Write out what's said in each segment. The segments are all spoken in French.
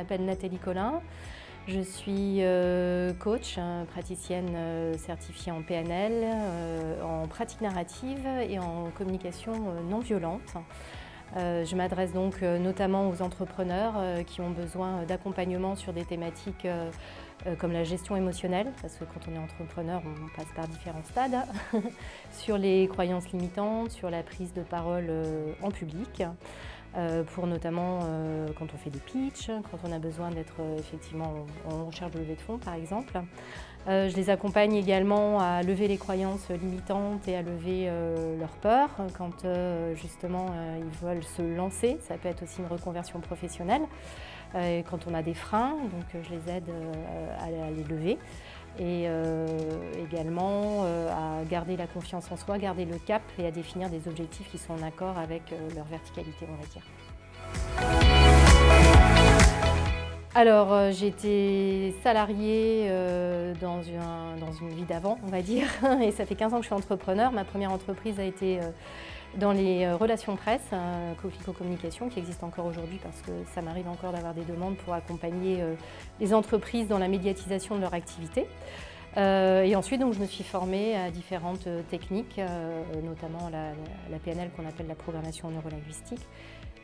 m'appelle Nathalie Collin. Je suis coach, praticienne certifiée en PNL, en pratique narrative et en communication non violente. Je m'adresse donc notamment aux entrepreneurs qui ont besoin d'accompagnement sur des thématiques comme la gestion émotionnelle, parce que quand on est entrepreneur, on passe par différents stades, sur les croyances limitantes, sur la prise de parole en public, pour notamment quand on fait des pitchs, quand on a besoin d'être effectivement en recherche de levée de fonds par exemple. Je les accompagne également à lever les croyances limitantes et à lever leurs peurs quand justement ils veulent se lancer. Ça peut être aussi une reconversion professionnelle quand on a des freins, donc je les aide à les lever. Et également à garder la confiance en soi, garder le cap et à définir des objectifs qui sont en accord avec leur verticalité, on va dire. Alors, j'étais salariée dans une vie d'avant, on va dire, et ça fait 15 ans que je suis entrepreneur. Ma première entreprise a été dans les relations presse, Cofico Communication, qui existe encore aujourd'hui parce que ça m'arrive encore d'avoir des demandes pour accompagner les entreprises dans la médiatisation de leur activité. Et ensuite, donc, je me suis formée à différentes techniques, notamment la PNL qu'on appelle la programmation neurolinguistique,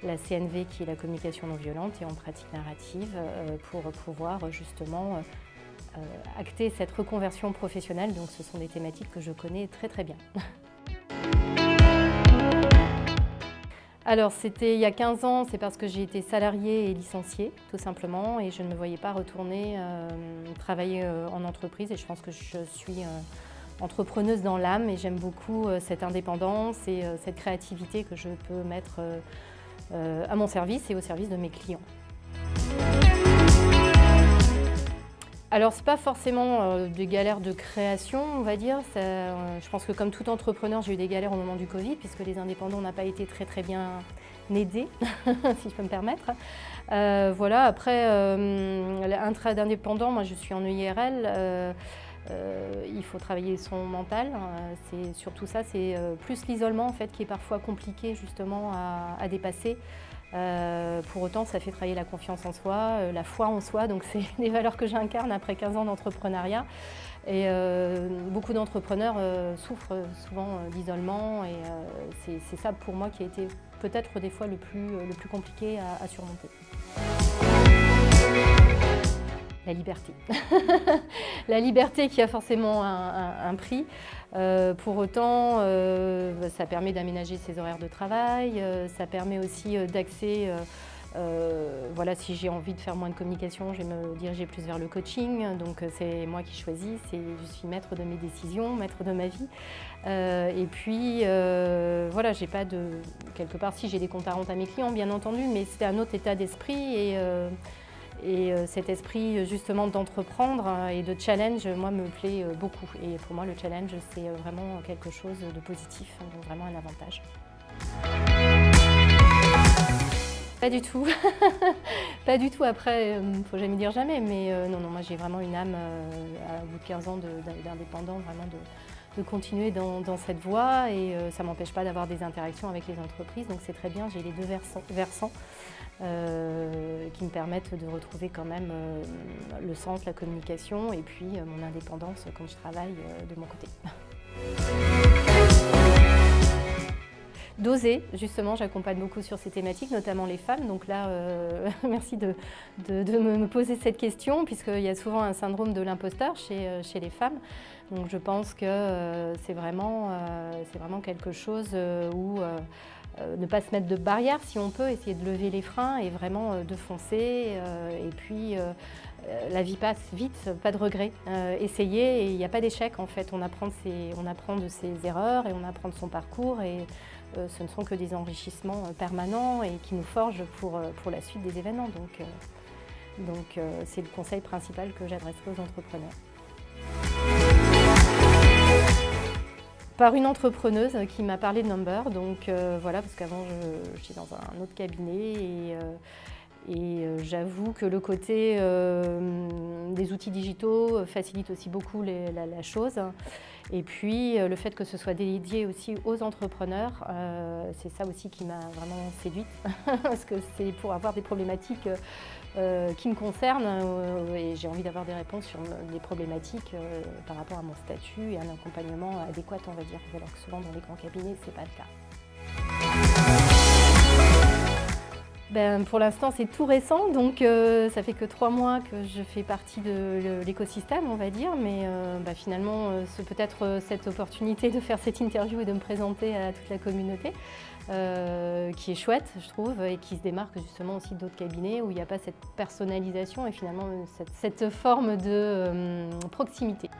la CNV qui est la communication non violente et en pratique narrative pour pouvoir justement acter cette reconversion professionnelle. Donc ce sont des thématiques que je connais très très bien. Alors c'était il y a 15 ans, c'est parce que j'ai été salariée et licenciée tout simplement et je ne me voyais pas retourner travailler en entreprise et je pense que je suis entrepreneuse dans l'âme et j'aime beaucoup cette indépendance et cette créativité que je peux mettre à mon service et au service de mes clients. Alors, ce n'est pas forcément des galères de création, on va dire. Je pense que comme tout entrepreneur, j'ai eu des galères au moment du Covid, puisque les indépendants n'ont pas été très bien aidés, si je peux me permettre. Voilà, après, un travail d'indépendant, moi je suis en EIRL, il faut travailler son mental, c'est surtout ça, c'est plus l'isolement en fait qui est parfois compliqué justement à dépasser. Pour autant, ça fait travailler la confiance en soi, la foi en soi, donc c'est des valeurs que j'incarne après 15 ans d'entrepreneuriat. Et beaucoup d'entrepreneurs souffrent souvent d'isolement et c'est ça pour moi qui a été peut-être des fois le plus compliqué à surmonter. La liberté. La liberté qui a forcément un prix. Pour autant, ça permet d'aménager ses horaires de travail, ça permet aussi d'axer, voilà, si j'ai envie de faire moins de communication, je vais me diriger plus vers le coaching. Donc c'est moi qui choisis, je suis maître de mes décisions, maître de ma vie. Et puis, voilà, j'ai pas de... Quelque part, si j'ai des comptes à rendre à mes clients, bien entendu, mais c'est un autre état d'esprit et cet esprit justement d'entreprendre et de challenge, moi, me plaît beaucoup. Et pour moi, le challenge, c'est vraiment quelque chose de positif, donc vraiment un avantage. Pas du tout. Pas du tout. Après, il ne faut jamais dire jamais, mais non, moi j'ai vraiment une âme, au bout de 15 ans d'indépendant, vraiment de continuer dans cette voie et ça ne m'empêche pas d'avoir des interactions avec les entreprises, donc c'est très bien, j'ai les deux versants qui me permettent de retrouver quand même le sens, la communication et puis mon indépendance quand je travaille de mon côté. D'oser, justement, j'accompagne beaucoup sur ces thématiques, notamment les femmes. Donc là, merci de me poser cette question, puisqu'il y a souvent un syndrome de l'imposteur chez les femmes. Donc je pense que c'est vraiment quelque chose où ne pas se mettre de barrières si on peut, essayer de lever les freins et vraiment de foncer. Et puis la vie passe vite, pas de regrets. Essayer et il n'y a pas d'échec en fait. On apprend de ses erreurs et on apprend de son parcours et ce ne sont que des enrichissements permanents et qui nous forgent pour la suite des événements. Donc c'est le conseil principal que j'adresserai aux entrepreneurs. Par une entrepreneuse qui m'a parlé de Number, donc voilà, parce qu'avant j'étais dans un autre cabinet et j'avoue que le côté des outils digitaux facilite aussi beaucoup la chose. Et puis le fait que ce soit dédié aussi aux entrepreneurs, c'est ça aussi qui m'a vraiment séduite, parce que c'est pour avoir des problématiques qui me concernent et j'ai envie d'avoir des réponses sur des problématiques par rapport à mon statut et un accompagnement adéquat, on va dire, alors que souvent dans les grands cabinets, ce n'est pas le cas. Pour l'instant, c'est tout récent, donc ça fait que 3 mois que je fais partie de l'écosystème, on va dire, mais finalement, c'est peut-être cette opportunité de faire cette interview et de me présenter à toute la communauté, qui est chouette, je trouve, et qui se démarque justement aussi d'autres cabinets où il n'y a pas cette personnalisation et finalement cette forme de proximité.